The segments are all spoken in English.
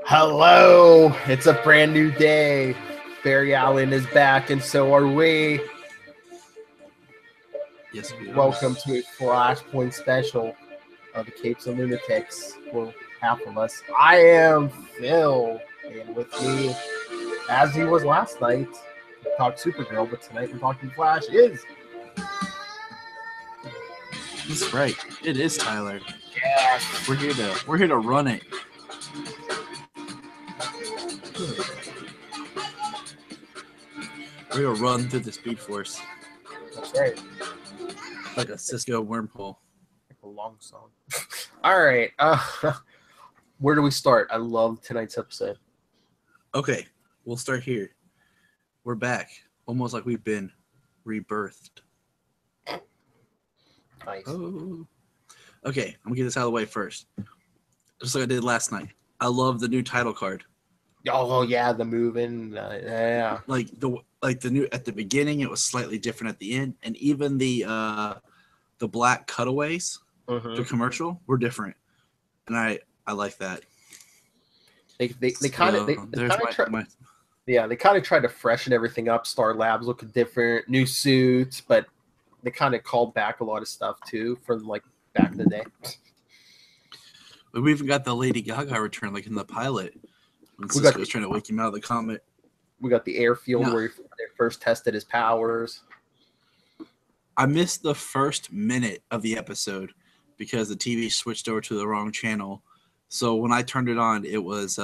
Hello, it's a brand new day. Barry Allen is back, and so are we. Yes, we are. Welcome to a Flashpoint special of the Capes and Lunatics. Well, half of us. I am Phil, and with me, as he was last night, we talked Supergirl, but tonight we're talking Flash. Is That's right. It is Tyler. yeah, We're here to run it. We're gonna run through the Speed Force that's right. like a Cisco wormhole. Like a long song. All right. Where do we start? I love tonight's episode. Okay, we'll start here. We're back, almost like we've been rebirthed. Nice. Oh. Okay, I'm gonna get this out of the way first. Just like I did last night. I love the new title card. Oh yeah, the moving. Yeah. Like the new at the beginning, it was slightly different at the end, and even the black cutaways to commercial were different, and I like that. They kind of they kind of tried to freshen everything up. Star Labs looking different, new suits, but they kind of called back a lot of stuff too from like back in the day. We even got the Lady Gaga return, like in the pilot when Cisco was trying to wake him out of the comet. We got the airfield where they first tested his powers. I missed the first minute of the episode because the TV switched over to the wrong channel. So when I turned it on, it was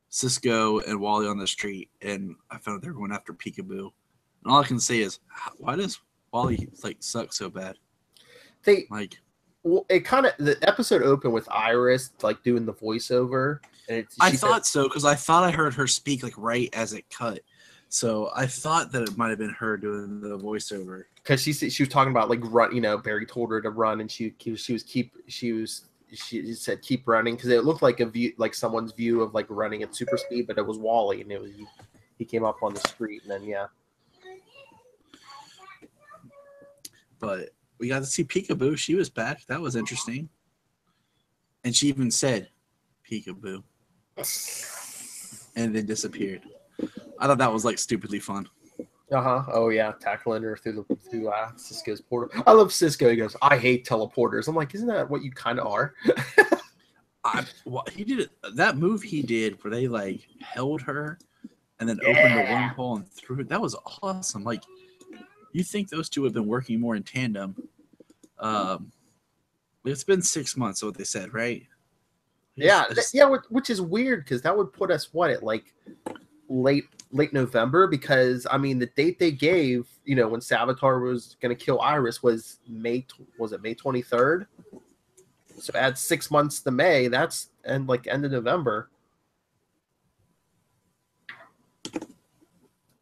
Cisco and Wally on the street, and I found they were going after Peekaboo. And all I can say is, why does Wally suck so bad? Well, it kind of the episode opened with Iris doing the voiceover, and I thought so because I thought I heard her speak right as it cut. So I thought that it might have been her doing the voiceover because she was talking about run. Barry told her to run, and she said keep running because it looked like a view, someone's view of running at super speed, but it was Wally, and he came up on the street, and then yeah. But we got to see Peekaboo. She was back. That was interesting, and she even said Peekaboo, and then disappeared. I thought that was stupidly fun. Oh yeah, tackling her through Cisco's portal. I love Cisco. He goes, "I hate teleporters." I'm like, isn't that what you kind of are? He did it. That move he did where they held her and then opened the wormhole and threw it. That was awesome. You think those two have been working more in tandem? It's been 6 months, so what they said, right? Yeah, which is weird because that would put us at late November, because I mean the date they gave, when Savitar was going to kill Iris was May 23rd. So add 6 months to May, that's end of November.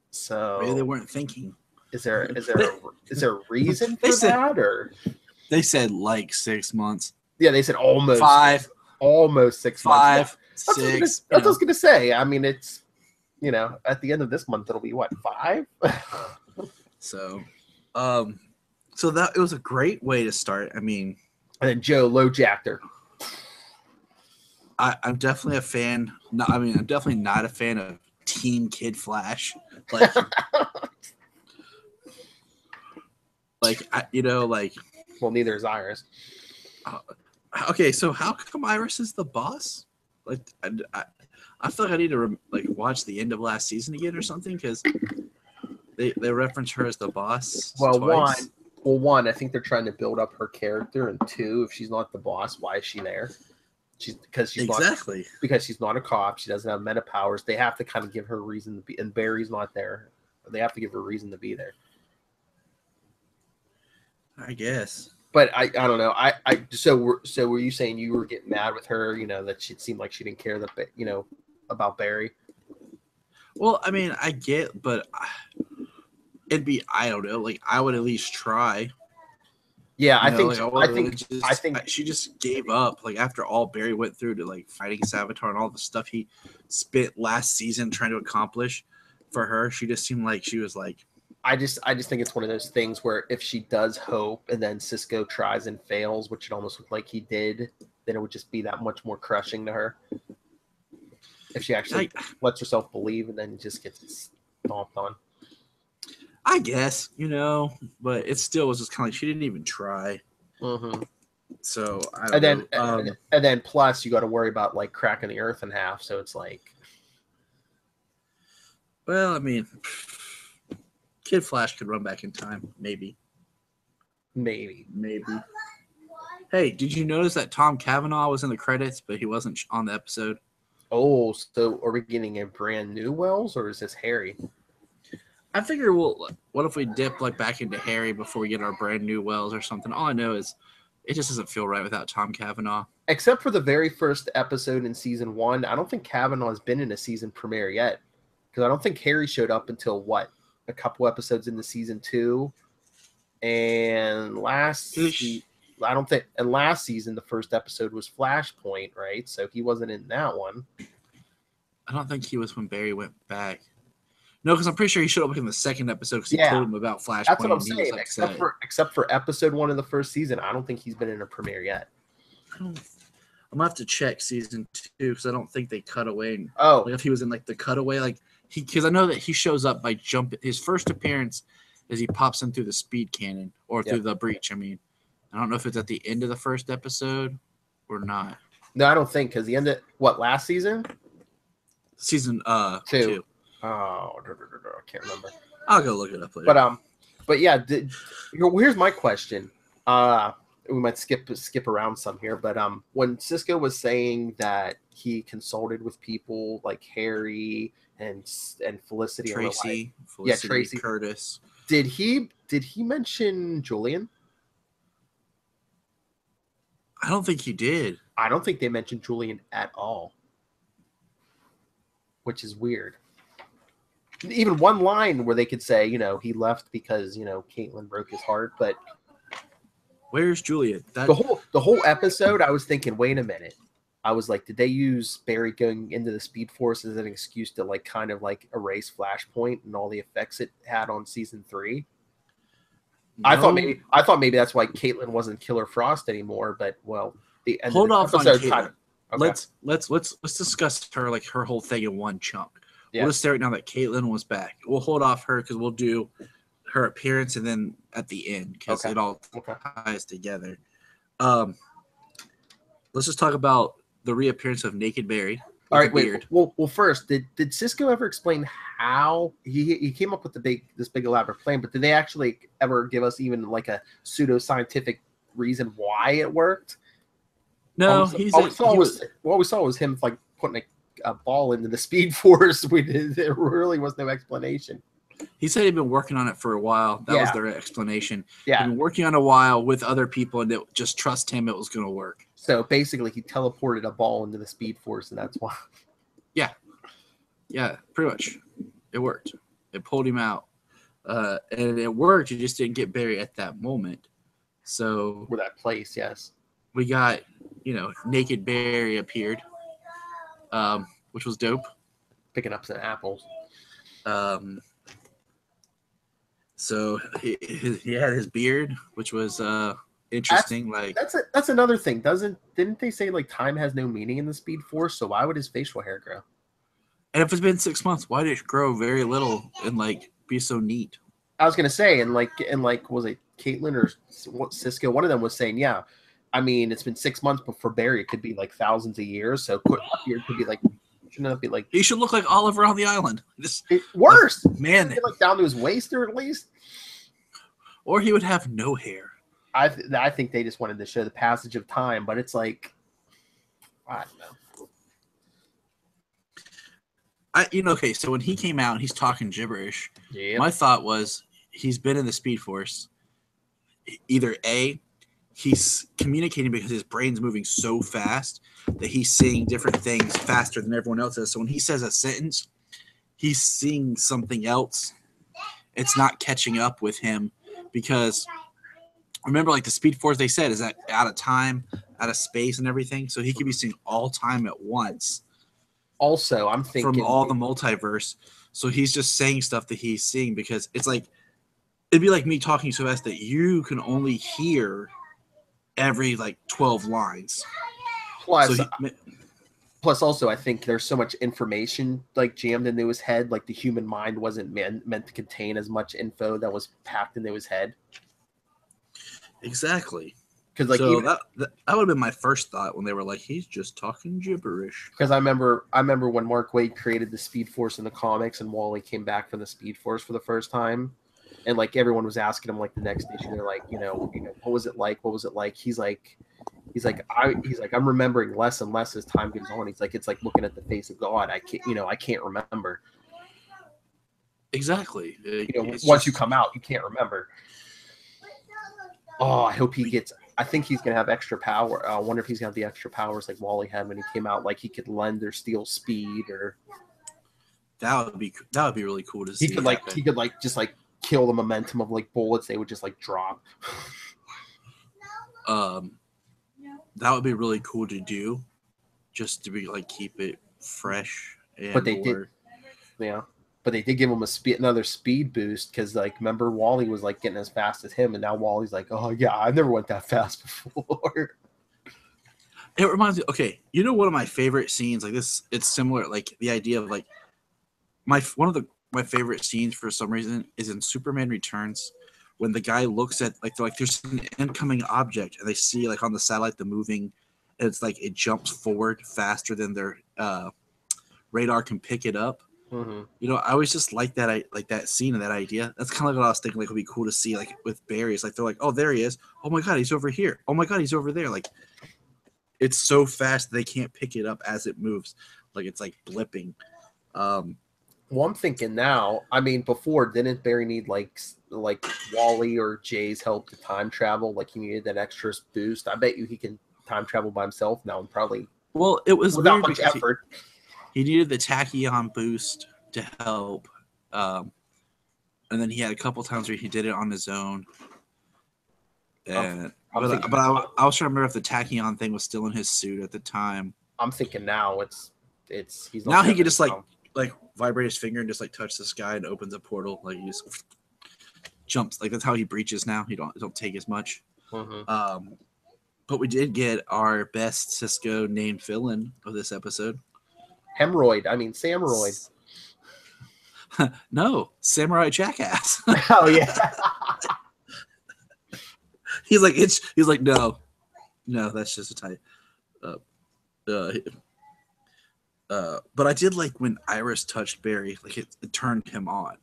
So maybe they weren't thinking. Is there a reason for that, or they said 6 months? Yeah, they said almost 5, almost 6 months. 5, 6. That's what I was gonna say. I mean, it's at the end of this month it'll be what, 5? So that it was a great way to start. I mean, and then Joe low-jacked her. I'm definitely a fan. No, I mean, I'm definitely not a fan of Teen Kid Flash. Well, neither is Iris. Okay, so how come Iris is the boss? I feel like I need to watch the end of last season again or something, because they reference her as the boss. Well, twice. One, I think they're trying to build up her character, and two, if she's not the boss, why is she there? Because she's not a cop. She doesn't have meta powers. They have to kind of give her a reason to be. And Barry's not there. They have to give her a reason to be there. I guess. But I don't know. So were you saying you were getting mad with her? That it seemed like she didn't care about Barry. Well, I mean, I get, but it'd be, I don't know. I would at least try. Yeah, I think she just gave up. After all Barry went through to fighting Savitar and all the stuff he spent last season trying to accomplish for her, she just seemed like she was I just think it's one of those things where if she does hope and then Cisco tries and fails, which it almost looked like he did, then it would just be that much more crushing to her. If she actually lets herself believe and then just gets stomped on. I guess, but it still was just kind of like she didn't even try. Mm-hmm. So I don't know. And then plus you got to worry about like cracking the earth in half. So it's like, well, I mean, Kid Flash could run back in time, maybe. Hey, did you notice that Tom Cavanaugh was in the credits, but he wasn't on the episode? Oh, so are we getting a brand new Wells, or is this Harry? I figure what if we dip like back into Harry before we get our brand new Wells or something? All I know is it just doesn't feel right without Tom Cavanaugh. Except for the very first episode in season 1, I don't think Cavanaugh has been in a season premiere yet. Because I don't think Harry showed up until a couple episodes into season 2. And last season, the first episode was Flashpoint, right? So he wasn't in that one. I don't think he was when Barry went back. No, because I'm pretty sure he showed up in the second episode because he told him about Flashpoint. That's what I'm saying. Except for episode 1 of the first season, I don't think he's been in a premiere yet. I'm gonna have to check season 2 because I don't think they cut away. Like if he was in like the cutaway, because I know that he shows up by jumping. His first appearance is he pops in through the speed cannon or through the breach. I mean, I don't know if it's at the end of the first episode or not. No, I don't think because the end of last season? Season 2. Oh, I can't remember. I'll go look it up later. But yeah, here's my question. We might skip around some here, but when Cisco was saying that he consulted with people like Harry and Felicity, Tracy, Curtis, did he mention Julian? I don't think he did. I don't think they mentioned Julian at all, which is weird. Even one line where they could say, he left because, Caitlin broke his heart, but where's Julian? The whole episode, I was thinking, wait a minute. I was like, did they use Barry going into the Speed Force as an excuse to kind of erase Flashpoint and all the effects it had on season 3? No. I thought maybe that's why Caitlin wasn't Killer Frost anymore, but the end Hold of the off episode on Caitlin. Okay. Let's discuss her whole thing in one chunk. Yeah. We'll just say right now that Caitlin was back. We'll hold off her because we'll do her appearance and then at the end because it all ties together. Let's just talk about the reappearance of Naked Barry. All right, wait. Well, first, did Cisco ever explain how he came up with this big elaborate plan? But did they actually ever give us even a pseudoscientific reason why it worked? No, all we saw was him putting a ball into the Speed Force. There really was no explanation. He said he'd been working on it for a while. That was their explanation. Yeah. He'd been working on it a while with other people, and just trust him, it was going to work. So basically, he teleported a ball into the Speed Force, and that's why. Yeah, pretty much. It worked. It pulled him out, and it worked. You just didn't get Barry at that moment. So or that place, yes. We got, Naked Barry appeared, which was dope. Picking up some apples. So he had his beard, which was interesting. That's another thing. Didn't they say time has no meaning in the Speed Force? So why would his facial hair grow? And if it's been 6 months, why did it grow very little and be so neat? I was gonna say, and was it Caitlin or Cisco? One of them was saying, yeah. I mean, it's been 6 months, but for Barry, it could be thousands of years. So beard could be shouldn't that be he should look like Oliver on the Island. Worse, man, down to his waist or at least, or he would have no hair. I think they just wanted to show the passage of time, but it's I don't know. Okay, so when he came out and he's talking gibberish, my thought was he's been in the Speed Force. Either A, he's communicating because his brain's moving so fast that he's seeing different things faster than everyone else is. So when he says a sentence, he's seeing something else. It's not catching up with him because remember, the Speed Force, they said, is out of time, out of space and everything. So he could be seeing all time at once. Also, I'm thinking from all the multiverse. So he's just saying stuff that he's seeing because it's it'd be like me talking so fast that you can only hear every like 12 lines. Plus, plus also, I think there's so much information like jammed into his head. Like the human mind wasn't meant to contain as much info that was packed into his head. Exactly. Because like so that would have been my first thought when they were like, he's just talking gibberish. Because I remember when Mark Waid created the Speed Force in the comics, and Wally came back from the Speed Force for the first time, and like everyone was asking him like the next issue, they're like, what was it like? What was it like? He's like, I'm remembering less and less as time goes on. He's like, it's like looking at the face of God. I can't remember. Exactly. Once you come out, you can't remember. Oh, I hope he gets. I think he's gonna have extra power. I wonder if he's gonna have the extra powers like Wally had when he came out. Like he could lend or steal speed, or that would be really cool to see. He could just kill the momentum of like bullets. They would just like drop. That would be really cool to do, just to be like keep it fresh. But they did, yeah. But they did give him another speed boost because, like, remember Wally was like getting as fast as him, and now Wally's like, oh yeah, I never went that fast before. It reminds me. Okay, one of my favorite scenes like this. It's similar, like the idea of like my favorite scenes for some reason is in Superman Returns, when the guy looks at like there's an incoming object and they see like on the satellite the moving, and it's like it jumps forward faster than their radar can pick it up. Mm-hmm. I always just like that scene and that idea. That's kind of what I was thinking. Like, it would be cool to see, like with Barry. It's like they're like, oh, there he is. Oh my God, he's over here. Oh my God, he's over there. Like, it's so fast they can't pick it up as it moves. Like it's like blipping. Well, I'm thinking now. I mean, before didn't Barry need like Wally or Jay's help to time travel? Like he needed that extra boost. I bet you he can time travel by himself now, and probably. Well, it was without much effort. He needed the tachyon boost to help, and then he had a couple times where he did it on his own. And I was trying to remember if the tachyon thing was still in his suit at the time. I'm thinking now he's now he could just like vibrate his finger and just like touch the sky and opens a portal. Like he just jumps. Like that's how he breaches now. He don't take as much. Mm-hmm. But we did get our best Cisco named villain of this episode. Samuroid. No, Samurai Jackass. Oh yeah. He's like no, that's just a type. But I did like when Iris touched Barry, like it turned him on,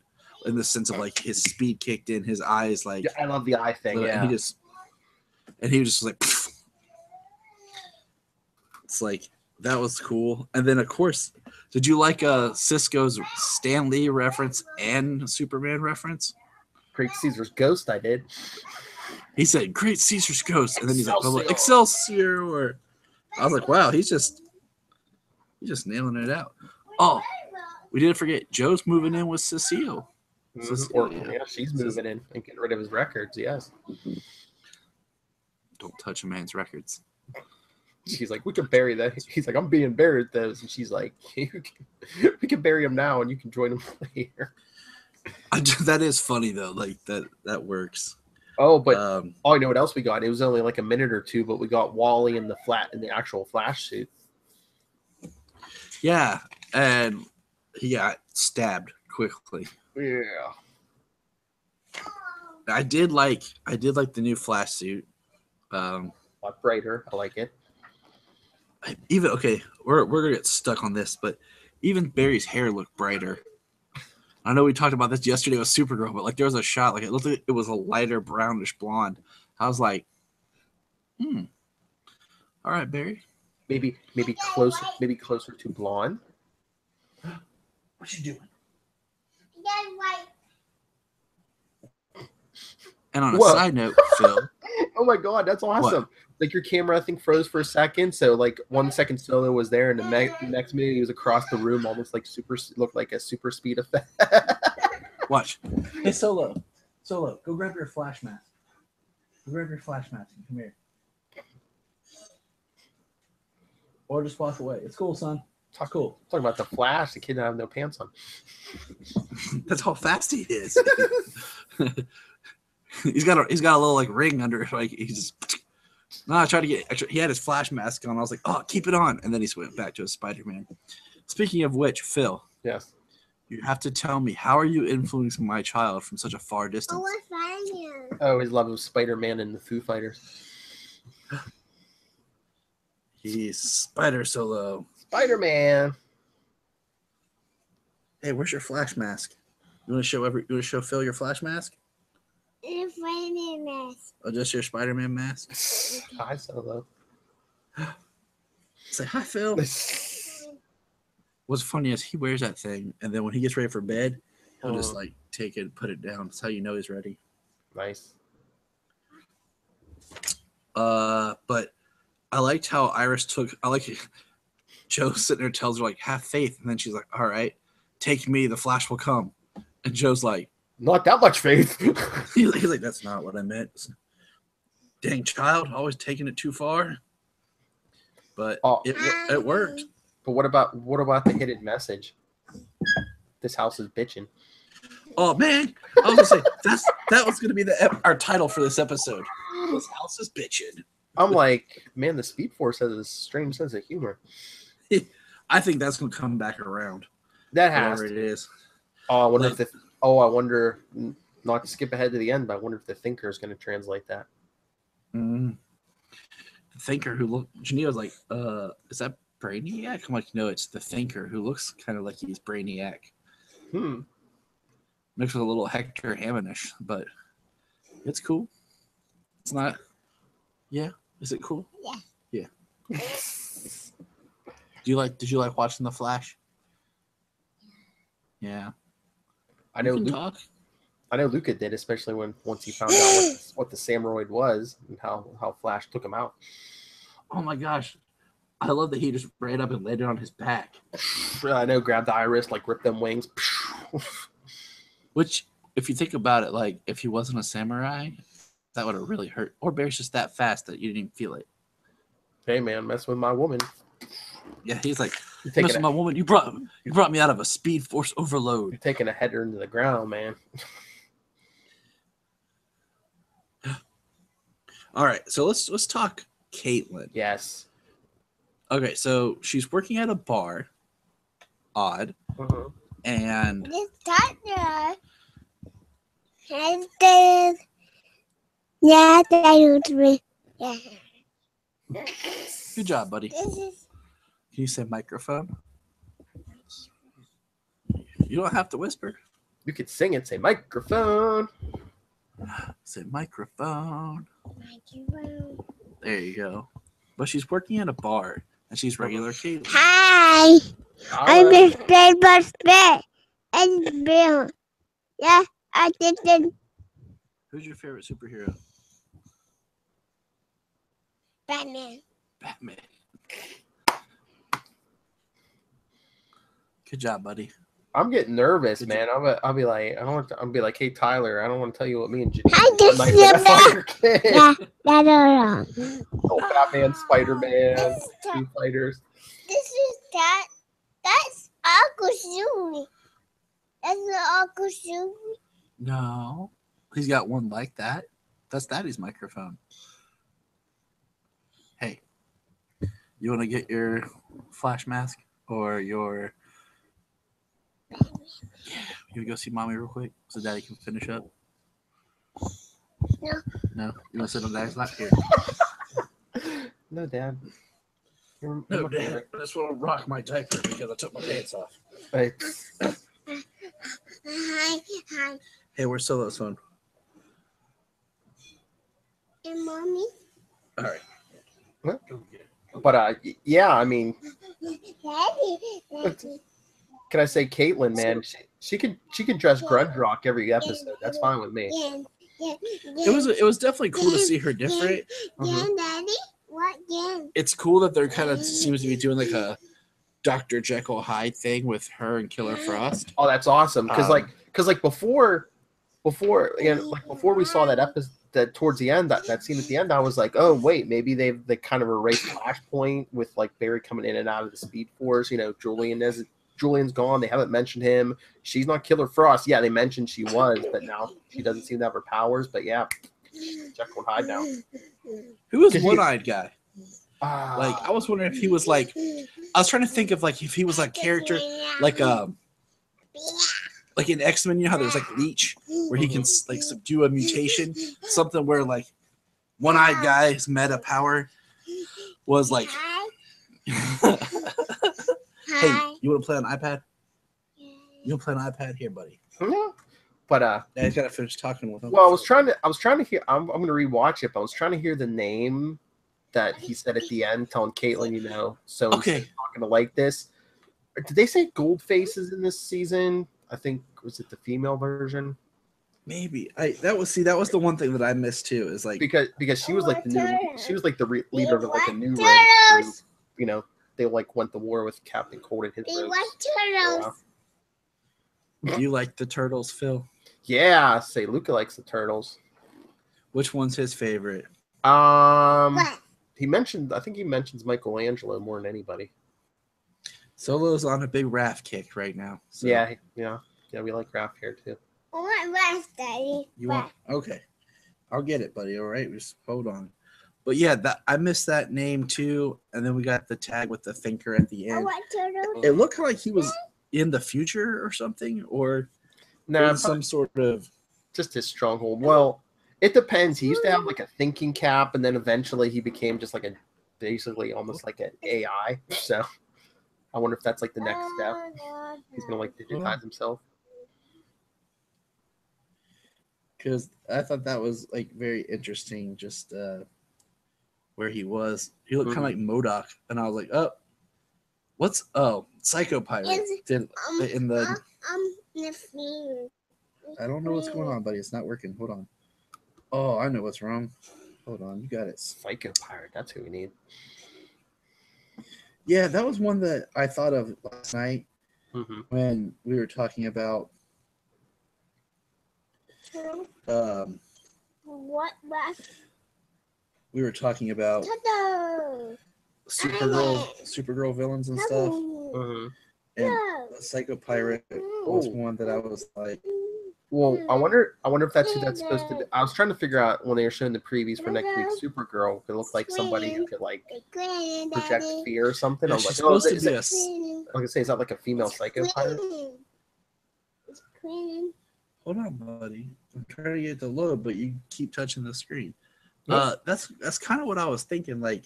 in the sense of like his speed kicked in, his eyes like. I love the eye thing. Yeah. And he was just like. It's like. That was cool. And then, of course, did you like Cisco's Stan Lee reference and Superman reference? Great Caesar's Ghost, I did. He said, Great Caesar's Ghost. And then he's like, Excelsior. I was like, wow, he's just nailing it out. Oh, we didn't forget, Joe's moving in with Cecile. Mm-hmm. Yeah, she's moving in and getting rid of his records, yes. Don't touch a man's records. She's like, we can bury that. He's like, I'm being buried with those. And she's like, we can bury him now and you can join him later. That is funny, though. Like, that works. Oh, but you know what else we got? It was only like a minute or two, but we got Wally in the actual Flash suit. Yeah, and he got stabbed quickly. Yeah. I did like the new Flash suit. A lot brighter. I like it. Even we're gonna get stuck on this, but even Barry's hair looked brighter. I know we talked about this yesterday with Supergirl, but like there was a shot, like it looked like it was a lighter brownish blonde. I was like, all right, Barry. Maybe closer to blonde. What you doing? And on a side note, Phil. Oh my God, that's awesome! What? Like your camera, I think, froze for a second. So like 1 second Solo was there, and the next minute he was across the room, almost like looked like a super speed effect. Watch. Hey Solo, go grab your flash mask. Go grab your flash mask and come here. Or just walk away. It's cool, son. It's cool. Talking about the Flash, the kid that have no pants on. That's how fast he is. he's got a little like ring under it. Like he's just. No, I tried to get. Actually, he had his flash mask on. I was like, "Oh, keep it on," and then he went back to his Spider-Man. Speaking of which, Phil. Yes. You have to tell me, how are you influencing my child from such a far distance? Oh, his love of Spider-Man and the Foo Fighters. He's Spider Solo. Spider-Man. Hey, where's your flash mask? You want to show Phil your flash mask? Spider-Man mask. Oh, just your Spider-Man mask? Hi, Solo. Say hi, Phil. What's funny is he wears that thing, and then when he gets ready for bed, he'll just like take it and put it down. That's how you know he's ready. Nice. But I liked how Iris took. I like Joe sitting there tells her like, "Have faith," and then she's like, "All right, take me. The Flash will come." And Joe's like, "Not that much faith." he's like, "That's not what I meant." Dang child, always taking it too far. But it worked. But what about the hidden message? This house is bitching. Oh man, I was gonna say that was gonna be our title for this episode. This house is bitching. I'm like, man, the Speed Force has a strange sense of humor. I think that's gonna come back around. That has it is. Oh, I wonder. Not to skip ahead to the end, but I wonder if the Thinker is going to translate that. The Thinker who looked. Geneva's like, is that Brainiac? I'm like, no, it's the Thinker who looks kind of like he's Brainiac. Mixed with a little Hector Hammond-ish, but it's cool. It's not. Yeah, is it cool? Yeah. Did you like watching The Flash? Yeah. I know Luca did, especially once he found out what the Samuroid was and how Flash took him out. Oh my gosh. I love that he just ran up and landed on his back. I know, grabbed the Iris, like ripped them wings. Which, if you think about it, like if he wasn't a samurai, that would have really hurt. Or Bear's just that fast that you didn't even feel it. Hey man, mess with my woman. Yeah, he's like, mess with my woman. You brought me out of a Speed Force overload. You're taking a header into the ground, man. All right, so let's talk Caitlin. Yes. Okay, so she's working at a bar. Odd. And This doctor has this. Yeah, that was me. Yeah. Good job, buddy. This is. Can you say microphone? You don't have to whisper. You could sing it. Say microphone. Say microphone. There you go. But she's working at a bar, and she's regular Caitlin. Hi. I'm Miss Bed. And Bill. Yeah, I did it. Who's your favorite superhero? Batman. Batman. Good job, buddy. I'm getting nervous, man. I'll be like, hey Tyler, I don't want to tell you what me and Jenny I just did. Yeah, that's wrong. Oh, Batman, Spider-Man, Two Fighters. This is that. That's Uncle Sumi. That's Uncle Sumi. No, he's got one like that. That's Daddy's microphone. Hey, you want to get your Flash mask or your? Yeah, you go see Mommy real quick so Daddy can finish up. No. No, you want to sit on Daddy's lap here? No, Dad. No, Dad. I just want to rock my diaper because I took my pants off. Hey. Hi. Hey, where's Solo's phone? And Mommy. All right. What? But yeah, I mean, Daddy. can I say Caitlin, man? She could dress grunge rock every episode. That's fine with me. Yeah. It was definitely cool to see her different. Daddy. What again? It's cool that they're kind of seems to be doing like a Dr. Jekyll Hyde thing with her and Killer Frost. Oh, that's awesome. Because before we saw that episode, that towards the end, that scene at the end, I was like, oh wait, maybe they kind of erased Flashpoint with like Barry coming in and out of the Speed Force. You know, Julian Julian's gone. They haven't mentioned him. She's not Killer Frost. Yeah, they mentioned she was, but now she doesn't seem to have her powers. But yeah, Jekyll and Hyde now. Who was 'Cause he- One-Eyed Guy? Like, I was wondering if he was like, I was trying to think of like if he was like character like in X-Men, you know how there's like Leech where he can like subdue a mutation, something where like One-Eyed Guy's meta power was like, hey, you want to play on iPad? You want to play on iPad? Here, buddy. Yeah. But Yeah, he's got to finish talking with him. well, I was trying to hear. I'm going to rewatch it, but I was trying to hear the name that he said at the end, telling Caitlin, you know, so Okay. not going to like this. Did they say gold faces in this season? I think was it the female version? Maybe that was the one thing that I missed too. Is like Because she was like the leader of like a new race group. You know, they like went to war with Captain Cold and his We race. want turtles. do you like the turtles, Phil? Yeah, say Luca likes the turtles. Which one's his favorite? What? He mentions Michelangelo more than anybody. Solo's on a big Raph kick right now. So Yeah, we like Raph here too. I want rest, Daddy. you want? Okay, I'll get it, buddy. All right, just hold on. But yeah, I missed that name too. And then we got the tag with the thinker at the I end. want turtles. It looked like he was in the future or something, or No, some sort of. just his stronghold. Well, it depends. He used to have like a thinking cap, and then eventually he became just like basically almost like an AI. So I wonder if that's like the next step. He's gonna like digitize himself. Because I thought that was like very interesting, just where he was. He looked kind of like MODOK, and I was like, Psycho Pirate did in the. Sniffing. I don't know what's going on, buddy. It's not working. Hold on. Oh, I know what's wrong. Hold on, you got it. Psycho Pirate. That's who we need. Yeah, that was one that I thought of last night Mm-hmm. when we were talking about. What? We were talking about Turtle. Supergirl villains and stuff. Mm-hmm. And the Psycho Pirate was one that I was like, Well, I wonder if that's who that's supposed to be. I was trying to figure out when they were showing the previews for next week's Supergirl. It looked like somebody who could like project fear or something. I was she's like, oh, supposed to be I was gonna say, is that like a female Psycho Pirate? It's clean. hold on, buddy. I'm trying to get it to load, but you keep touching the screen. Yep. That's kind of what I was thinking. Like,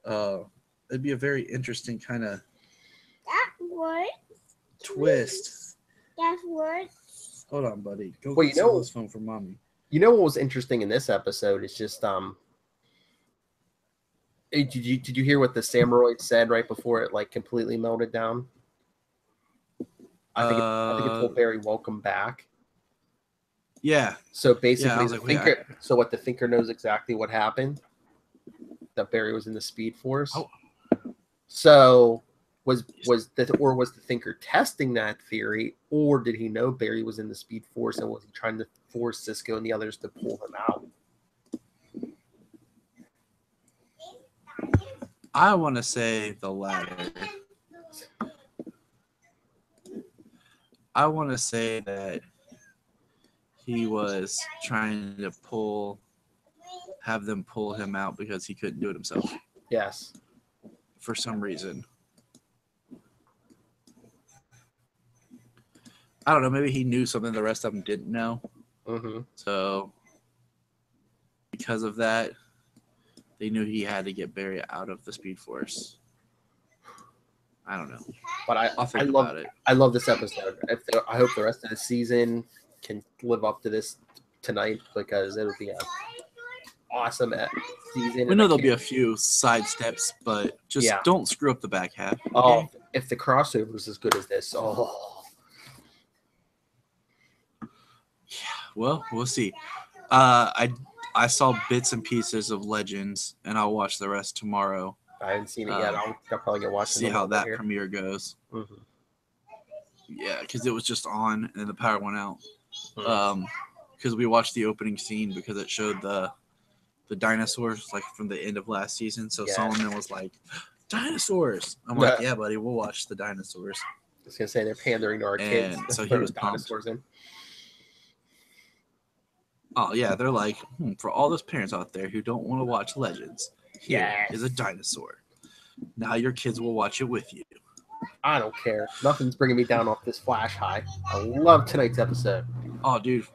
it'd be a very interesting kind of That works. twist. That works. Hold on, buddy. Go Well, get you know- Solo's phone for mommy. You know what was interesting in this episode is just hey, did you hear what the Samuroid said right before it like completely melted down? I think it told Barry welcome back. Yeah. So basically, I was the like, wait, thinker. So what the thinker knows exactly what happened. That Barry was in the Speed Force. Oh. So was the thinker testing that theory, or did he know Barry was in the Speed Force and was he trying to force Cisco and the others to pull him out? I want to say the latter. I want to say that he was trying to have them pull him out because he couldn't do it himself Yes. for some reason. I don't know. Maybe he knew something the rest of them didn't know. Mm-hmm. So because of that, they knew he had to get Barry out of the Speed Force. I don't know. But I'll think about it. I love this episode. I hope the rest of the season can live up to this tonight because it'll be an awesome season. We know there'll be a few side steps, but just don't screw up the back half. Okay? Oh, if the crossover is as good as this, oh. Well, we'll see. I saw bits and pieces of Legends, and I'll watch the rest tomorrow. I haven't seen it yet. I'll probably get watching. See how that premiere goes. Mm-hmm. Yeah, because it was just on, and then the power went out. Mm-hmm. Because we watched the opening scene because it showed the dinosaurs like from the end of last season. So Yeah. Solomon was like, "Dinosaurs!" I'm like, "Yeah, buddy, we'll watch the dinosaurs." was gonna say they're pandering to our kids. And so he Throw was pumped. dinosaurs in. Oh yeah, they're like, for all those parents out there who don't want to watch Legends, here Yes. is a dinosaur. Now your kids will watch it with you. I don't care. Nothing's bringing me down off this Flash high. I love tonight's episode. Oh, dude,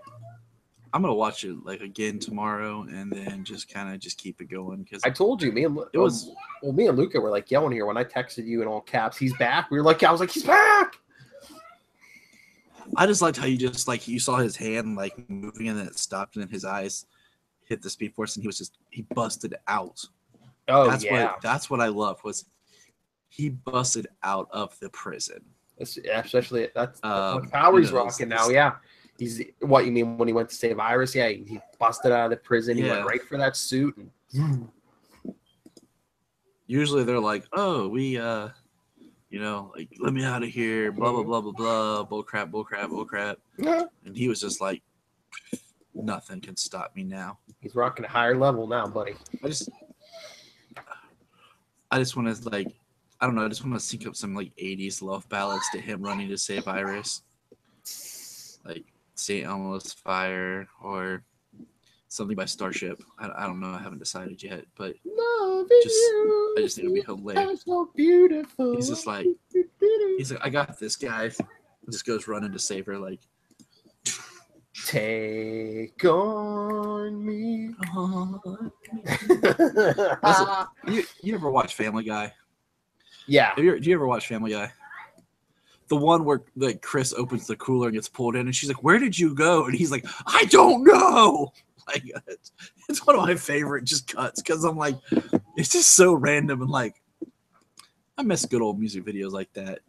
I'm gonna watch it like again tomorrow, and then just kind of just keep it going because I told you, me and Luca were like yelling here when I texted you in all caps. He's back. We were like, I was like, he's back. I just liked how you just like you saw his hand like moving and then it stopped and then his eyes hit the Speed Force and he busted out. Oh That's what I loved was he busted out of the prison. Especially that's how he's rocking now. Yeah, he's what you mean when he went to save Iris? Yeah, he busted out of the prison. He went right for that suit. And... Usually they're like, oh, we like, let me out of here, blah, blah, blah, blah, blah, bull crap. Yeah. And he was just like, nothing can stop me now. He's rocking a higher level now, buddy. I just want to, like, I don't know, I just want to sync up some, like, 80s love ballads to him running to save Iris. Like, St. Elmo's Fire or something by Starship. I don't know, I haven't decided yet, but I just think it'd be hilarious. So beautiful. He's like, I got this, guys. Just goes running to save her, like, take on me. Listen, you ever watch Family Guy? Yeah. Do you ever watch Family Guy? The one where like Chris opens the cooler and gets pulled in, and she's like, "Where did you go?" And he's like, "I don't know." Like it's one of my favorite just cuts because I'm like, it's just so random and like, I miss good old music videos like that.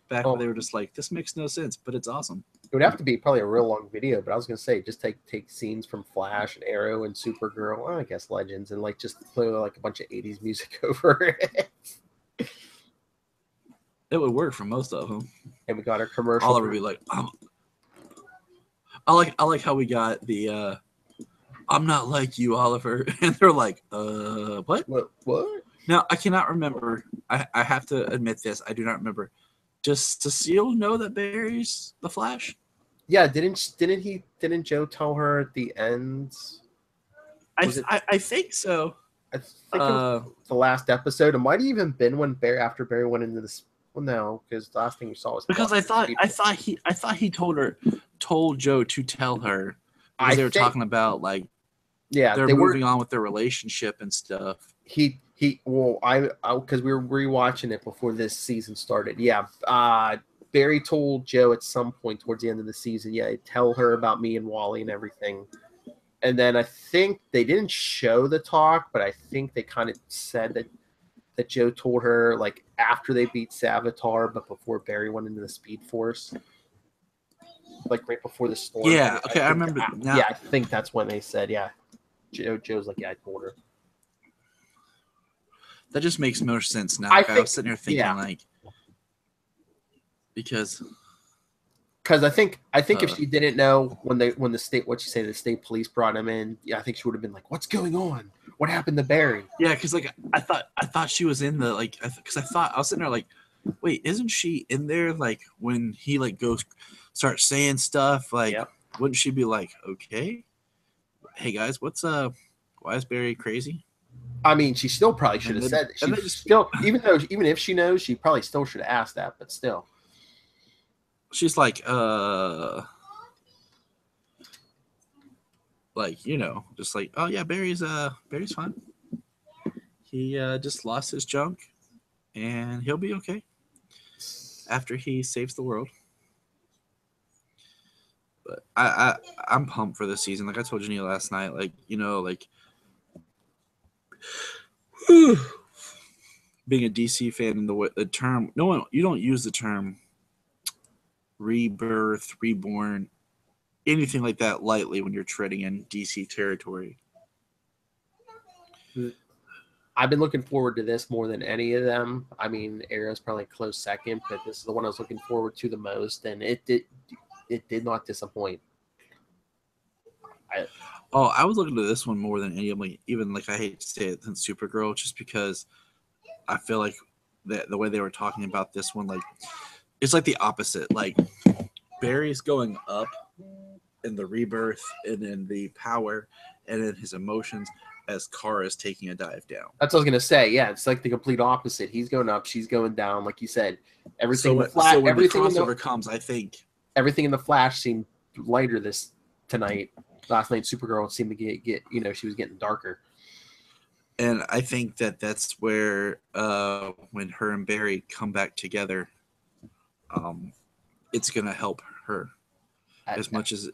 Back when they were just like, this makes no sense, but it's awesome. It would have to be probably a real long video, but I was gonna say just take scenes from Flash and Arrow and Supergirl, well, I guess Legends, and like just throw like a bunch of 80s music over it. It would work for most of them. And we got our commercial. Oliver would be like, I like how we got the I'm not like you, Oliver. And they're like, what? What? Now I cannot remember. I have to admit this. I do not remember. Does Cecile know that Barry's the Flash? Yeah, didn't Joe tell her at the end? I think so. I think it was the last episode. It might have even been when after Barry went into this. Well, no, because the last thing we saw was because I thought he told Joe to tell her. They were talking about like they're moving on with their relationship and stuff. Because we were rewatching it before this season started. Yeah, Barry told Joe at some point towards the end of the season, tell her about me and Wally and everything. And then I think they didn't show the talk, but I think they kind of said that Joe told her like after they beat Savitar, but before Barry went into the Speed Force, like right before the storm. Yeah, okay, I remember. Yeah, I think that's when they said, Joe's like, I told her. That just makes more sense now. I was sitting here thinking like, because I think if she didn't know when the state police brought him in, I think she would have been like, what's going on? What happened to Barry? Yeah, because like I thought she was in the like because I was sitting there like, wait, isn't she in there like when he like goes starts saying stuff like wouldn't she be like, okay, hey guys, what's why is Barry crazy? I mean, she still probably should have said that. Even if she knows, she probably still should have asked that, but still. She's like, just like, oh yeah, Barry's fine. He just lost his junk, and he'll be okay after he saves the world. But I'm pumped for this season. Like I told Janine last night, like being a DC fan in the term, you don't use the term rebirth, reborn, anything like that lightly when you're treading in DC territory. I've been looking forward to this more than any of them. I mean, Arrow's probably a close second, but this is the one I was looking forward to the most, and it did not disappoint. I was looking to this one more than any of them. Even like I hate to say it, than Supergirl, just because I feel like the way they were talking about this one, like it's like the opposite. Like Barry's going up in the rebirth and in the power and in his emotions as Kara's taking a dive down. That's what I was gonna say. Yeah, it's like the complete opposite. He's going up, she's going down. Like you said, everything. So when the crossover comes, I think everything in the Flash seemed lighter tonight. Last night, Supergirl seemed to get she was getting darker. And I think that's where when her and Barry come back together, it's gonna help her as much as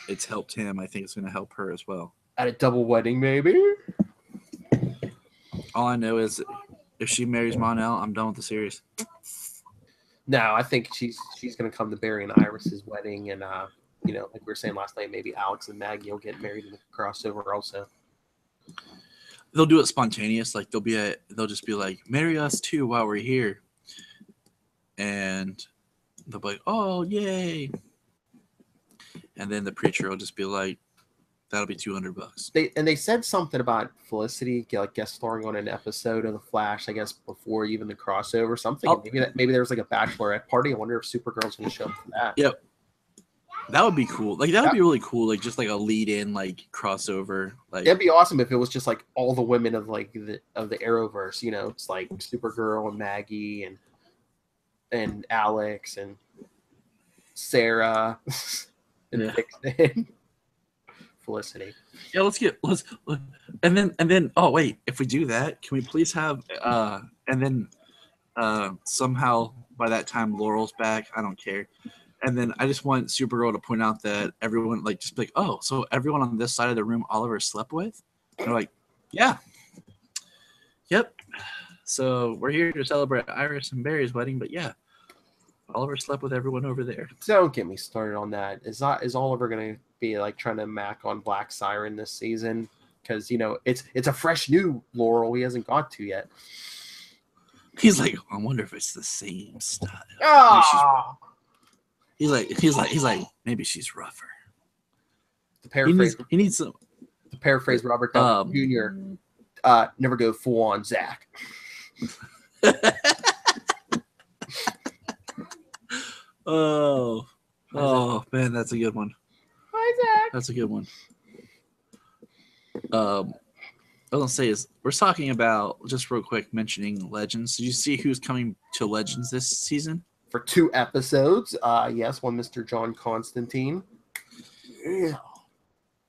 it's helped him. I think it's gonna help her as well. At a double wedding, maybe. All I know is if she marries Mon-El, I'm done with the series. No, I think she's gonna come to Barry and Iris's wedding, and like we were saying last night, maybe Alex and Maggie will get married in the crossover also. They'll do it spontaneous, like they'll just be like, marry us too while we're here. And they'll be like, oh yay. And then the preacher will just be like, that'll be $200. They said something about Felicity like guest starring on an episode of The Flash, I guess before even the crossover. Something maybe there was like a bachelorette party. I wonder if Supergirl's gonna show up for that. Yep. That would be cool. Like that would be really cool. Like just like a lead-in like crossover. Like it'd be awesome if it was just like all the women of like the Arrowverse. It's like Supergirl and Maggie and Alex and Sarah and Vixen. Felicity. Yeah, let's and then oh wait, if we do that, can we please have and then somehow by that time Laurel's back. I don't care. And then I just want Supergirl to point out that everyone like just be like, oh, so everyone on this side of the room Oliver slept with? And they're like, yeah. Yep. So we're here to celebrate Iris and Barry's wedding, but yeah, Oliver slept with everyone over there. Don't get me started on that. Is Oliver gonna be like trying to mac on Black Siren this season? Because it's a fresh new Laurel he hasn't got to yet. He's like, I wonder if it's the same style. Oh! He's like, maybe she's rougher. To paraphrase, he needs some. To paraphrase Robert Downey Jr., never go full on Zach. Oh man, that's a good one. Hi Zach. That's a good one. I was gonna say is we're talking about just real quick mentioning Legends. Did you see who's coming to Legends this season? For 2 episodes, yes, one Mr. John Constantine. Yeah.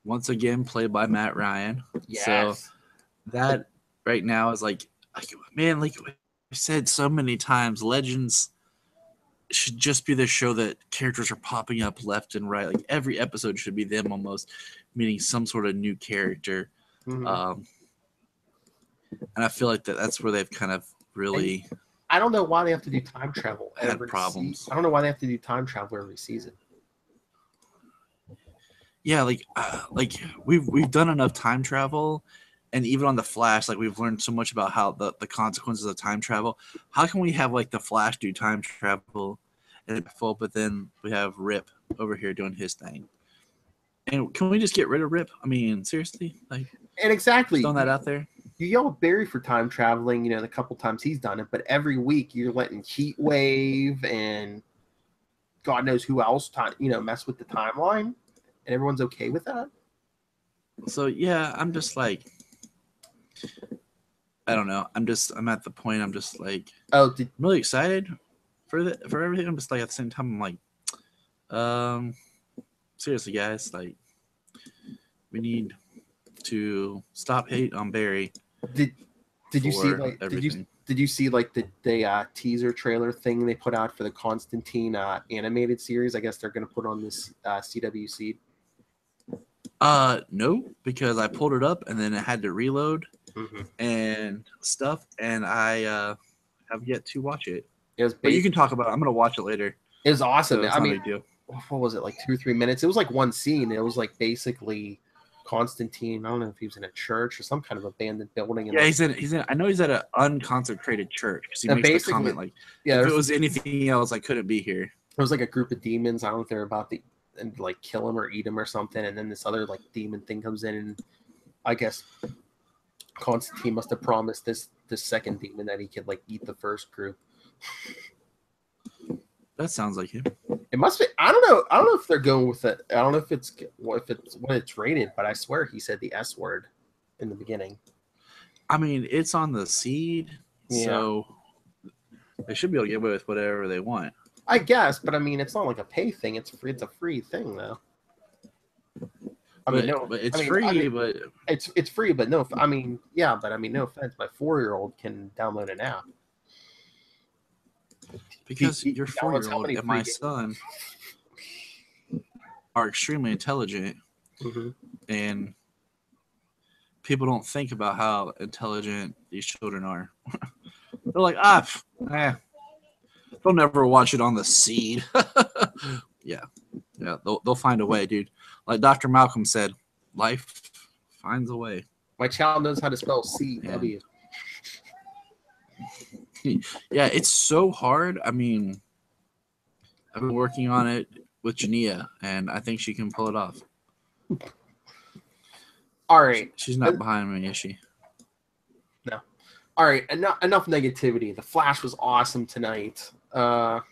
Once again, played by Matt Ryan. Yes. So that right now is like man, like I said so many times, Legends should just be the show that characters are popping up left and right. Like every episode should be them almost meeting some sort of new character. Mm-hmm. And I feel like that's where they've kind of really. I don't know why they have to do time travel. Had problems. I don't know why they have to do time travel every season. Yeah, like we've done enough time travel, and even on the Flash, like we've learned so much about how the consequences of time travel. How can we have like the Flash do time travel, but then we have Rip over here doing his thing? And can we just get rid of Rip? I mean, seriously, like. And exactly. Throwing that out there. You yell at Barry for time traveling, the couple times he's done it, but every week you're letting Heat Wave and God knows who else mess with the timeline, and everyone's okay with that. So yeah, I'm just like, I don't know. I'm at the point. I'm just like, I'm really excited for everything. I'm just like at the same time, I'm like, seriously, guys, like, we need to stop hate on Barry. Did you see like did you see like the teaser trailer thing they put out for the Constantine animated series? I guess they're gonna put on this CW seed. No, because I pulled it up and then it had to reload and stuff, and I have yet to watch it. But you can talk about it. I'm gonna watch it later. It was awesome. So I mean, what was it, like 2 or 3 minutes? It was like one scene. It was like basically Constantine. I don't know if he was in a church or some kind of abandoned building. Yeah, he's in. I know he's at an unconsecrated church because he makes the comment like, if it was anything else, I couldn't be here. There was like a group of demons. I don't know if they're about to like kill him or eat him or something. And then this other like demon thing comes in, and I guess Constantine must have promised this second demon that he could like eat the first group. That sounds like him. It must be. I don't know. I don't know if they're going with it. I don't know if it's what it's rated, but I swear he said the S word in the beginning. I mean, it's on the seed, so they should be able to get away with whatever they want. I guess, but I mean, it's not like a pay thing. It's free. It's a free thing, though. But it's free. But it's free. But no, I mean, yeah, but I mean, no offense, my 4-year-old can download an app. Because your 4-year-old and my son are extremely intelligent, and people don't think about how intelligent these children are. They're like, they'll never watch it on the seed. Yeah, they'll find a way, dude. Like Dr. Malcolm said, life finds a way. My child knows how to spell CW. Yeah, it's so hard. I mean, I've been working on it with Jania, and I think she can pull it off. All right. She's not behind me, is she? No. All right. Enough negativity. The Flash was awesome tonight. Oh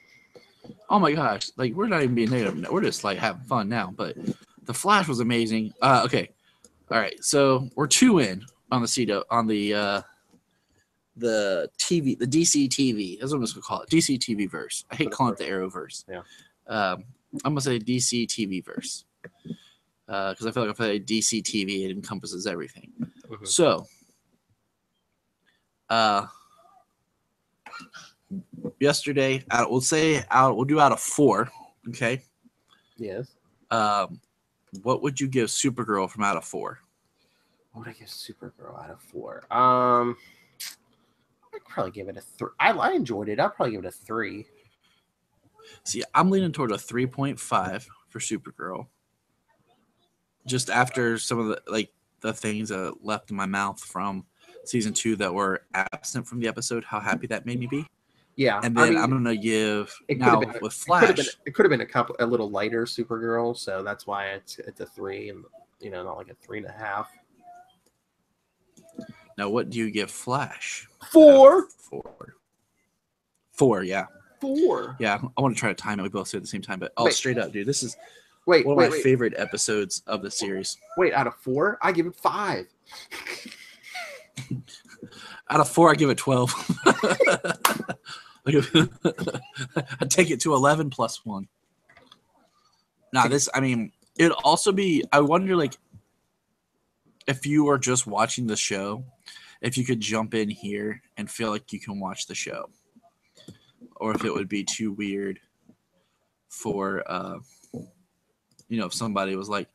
my gosh! Like, we're not even being negative. We're just like having fun now. But the Flash was amazing. Okay. All right. So we're 2 in on the CW on the TV, the DC TV. That's what I'm just gonna call it. DC TV verse. I hate calling it the Arrowverse. Yeah. I'm gonna say DC TV verse. Because I feel like if I say DC TV, it encompasses everything. So, yesterday, we'll do out of 4. Okay. Yes. What would you give Supergirl from out of 4? What would I give Supergirl out of 4? I'd probably give it a 3. I enjoyed it. I'd probably give it a 3. See, I'm leaning toward a 3.5 for Supergirl. Just after some of the things that left in my mouth from season 2 that were absent from the episode, how happy that made me be. Yeah, and then I'm gonna give now with Flash. It could have been a little lighter Supergirl, so that's why it's a 3, and not like a 3.5. Now, what do you give Flash? 4. 4, yeah. 4. Yeah, I want to try to time it. We both say at the same time, but straight up, dude, this is one of my favorite episodes of the series. Wait, out of 4, I give it 5. Out of 4, I give it 12. I take it to 11 plus 1. Now, it'd also be. I wonder, like, if you are just watching the show, if you could jump in here and feel like you can watch the show, or if it would be too weird for, if somebody was like,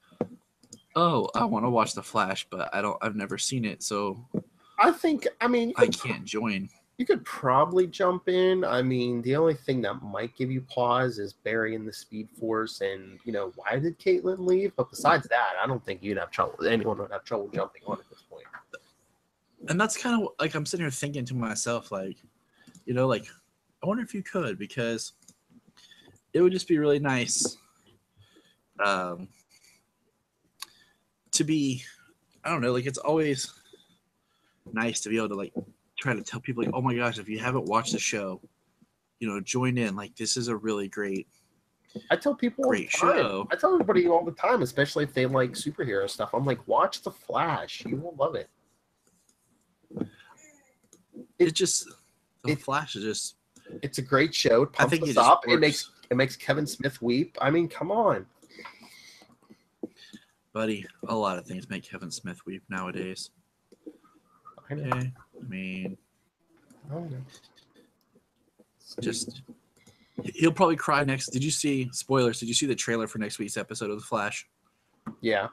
"Oh, I want to watch The Flash, but I've never seen it, so I can't join." You could probably jump in. I mean, the only thing that might give you pause is Barry in the Speed Force, and why did Caitlin leave? But besides that, I don't think anyone would have trouble jumping on at this point. And that's kind of like I'm sitting here thinking to myself, like, I wonder if you could, because it would just be really nice to be, I don't know, like, it's always nice to be able to, like, try to tell people, like, oh my gosh, if you haven't watched the show, join in. Like, this is a really great show. I tell everybody all the time, especially if they like superhero stuff. I'm like, watch The Flash. You will love it. The Flash is just. It's a great show. It pumps us up. It makes Kevin Smith weep. I mean, come on, buddy. A lot of things make Kevin Smith weep nowadays. I know. Okay. I mean, just he'll probably cry next. Did you see spoilers? Did you see the trailer for next week's episode of The Flash? Yeah.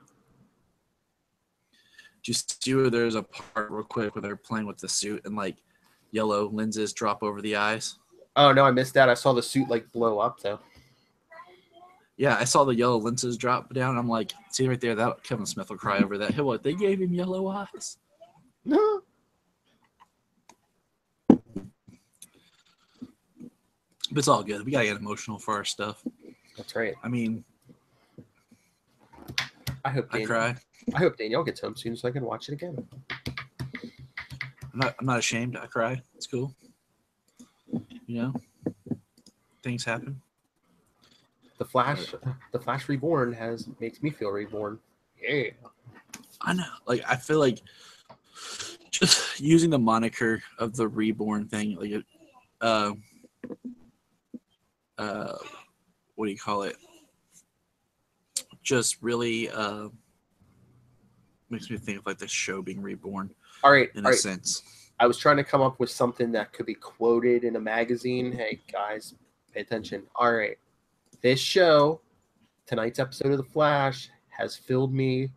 Did you see where there's a part real quick where they're playing with the suit and like yellow lenses drop over the eyes? Oh no, I missed that. I saw the suit like blow up though. Yeah, I saw the yellow lenses drop down. I'm like, see right there, that Kevin Smith will cry over that. Hey, what? They gave him yellow eyes. No. But it's all good. We gotta get emotional for our stuff. That's right. I mean, I cry. I hope Danielle gets home soon so I can watch it again. I'm not ashamed. I cry. It's cool. Things happen. The Flash Reborn makes me feel reborn. Yeah. I know. Like, I feel like just using the moniker of the reborn thing, like, what do you call it? Just really makes me think of like the show being reborn. All right. In a sense. I was trying to come up with something that could be quoted in a magazine. Hey guys, pay attention. All right. This show, tonight's episode of The Flash, has filled me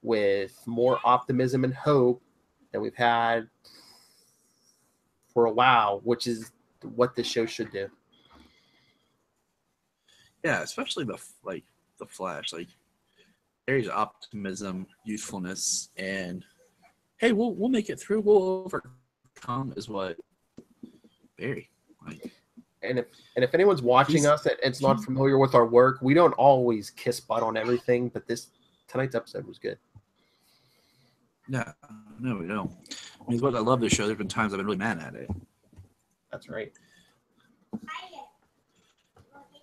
with more optimism and hope than we've had for a while, which is what this show should do. Yeah, especially the Flash, like Barry's optimism, youthfulness, and hey, we'll make it through. We'll overcome is what Barry like. And if anyone's watching us and it's not familiar with our work, we don't always kiss butt on everything, but tonight's episode was good. Yeah, no, we don't. I mean, what I love this show. There've been times I've been really mad at it. That's right.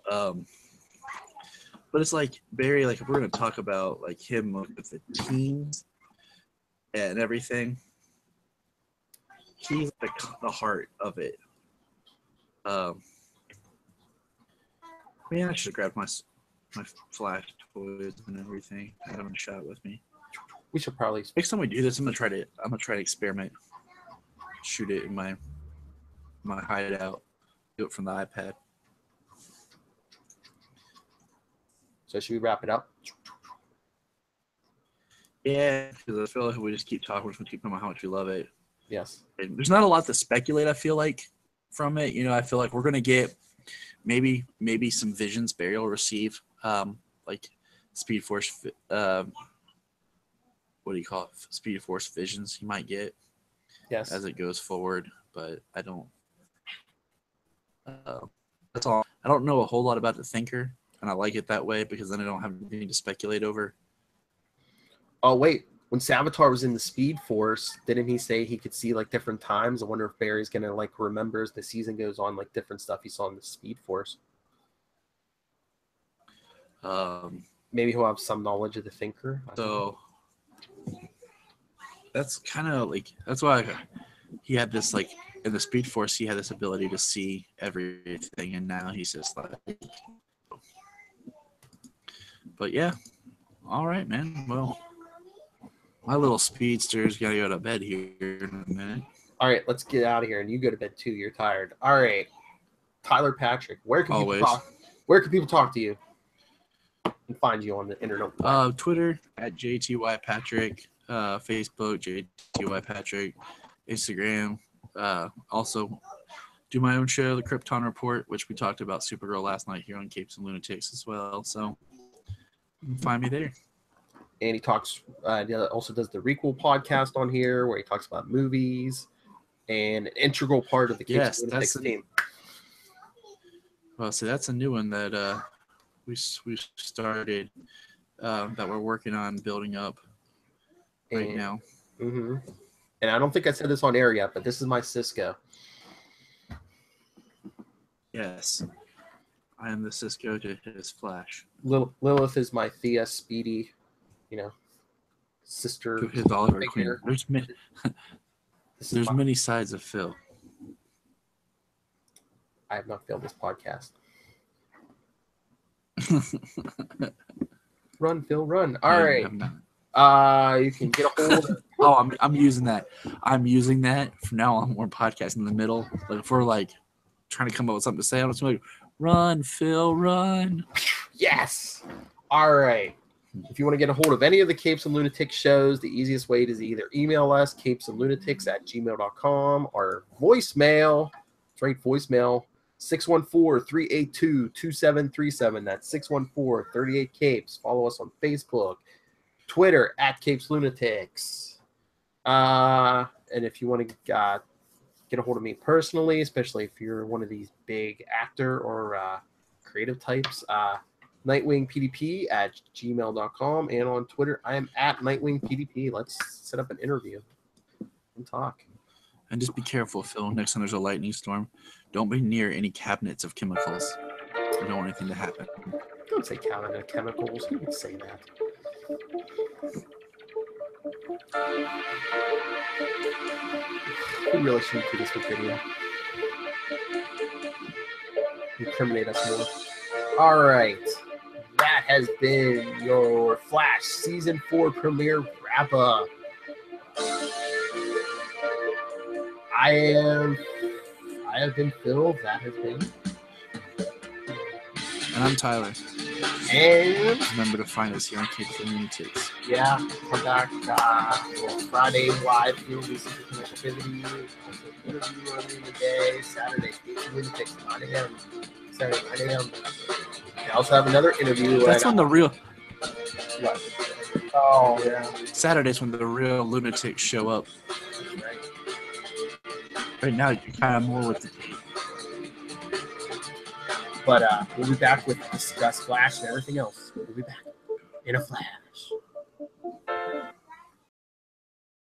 But it's like Barry, like if we're gonna talk about like him with the teams and everything, he's like the heart of it. Man, I should have grabbed my Flash toys and everything. I haven't shot with me. We should probably next time we do this. I'm gonna try to experiment. Shoot it in my hideout. Do it from the iPad. So should we wrap it up? Yeah, because I feel like if we just keep talking, we're just gonna keep talking about how much we love it. Yes. And there's not a lot to speculate. I feel like from it, I feel like we're gonna get maybe some visions Barry will receive, like Speed Force. What do you call it? Speed Force visions he might get. Yes. As it goes forward, but I don't. That's all. I don't know a whole lot about the Thinker, and I like it that way because then I don't have anything to speculate over. Oh wait, when Savitar was in the Speed Force, didn't he say he could see like different times? I wonder if Barry's gonna like remember as the season goes on, like different stuff he saw in the Speed Force. Maybe he'll have some knowledge of the Thinker. So that's kind of like why he had this like in the Speed Force he had this ability to see everything, and now he's just like. But yeah, all right, man. Well, my little speedster's gotta go to bed here in a minute. All right, let's get out of here, and you go to bed too. You're tired. All right, Tyler Patrick, where can people talk? Where can people talk to you and find you on the internet? Twitter at JTYPatrick, Facebook JTYPatrick, Instagram. Also, do my own show, The Krypton Report, which we talked about Supergirl last night here on Capes and Lunatics as well. So you can find me there. And he talks. Also does the Requel podcast on here, where he talks about movies, and an integral part of the Capes and Lunatics team. Well, so that's a new one that we started that we're working on building up right now. Mm-hmm. And I don't think I said this on air yet, but this is my Cisco. Yes, I am the Cisco to his Flash. Lilith is my Thea Speedy, sister. To his Oliver Queen. There's many sides of Phil. I have not failed this podcast. Run, Phil, run. All right. You can get a hold of Oh, I'm using that. I'm using that from now on. We're podcasting in the middle. Like if we're like trying to come up with something to say, I'm just like, run, Phil, run. Yes. All right. If you want to get a hold of any of the Capes and Lunatics shows, the easiest way is either email us, capesandlunatics@gmail.com, or voicemail. That's right, voicemail. 614-382-2737. That's 614-38-CAPES. Follow us on Facebook, Twitter @CapesLunatics. And if you want to get a hold of me personally, especially if you're one of these big actor or creative types, NightwingPDP@gmail.com, and on Twitter I am @NightwingPDP. Let's set up an interview and talk. And just be careful, Phil. Next time there's a lightning storm, don't be near any cabinets of chemicals. You don't want anything to happen. Don't say Canada Chemicals. Who would say that? We really shouldn't do this with video. Incriminate us more. All right. That has been your Flash Season 4 premiere wrap-up. I have been Phil. That has been. And I'm Tyler. And remember to find us here on Kids and Lunatics. Yeah, come back Friday live field activity. Also interview early in the day. Saturday, Kids and Lunatics, 9 a.m. Saturday, 9 a.m. I also have another interview. That's when the real. What? Oh yeah. Saturday's when the real lunatics show up. Right. Right now, you're kind of more with the team. But we'll be back with Discuss Flash and everything else. We'll be back in a flash.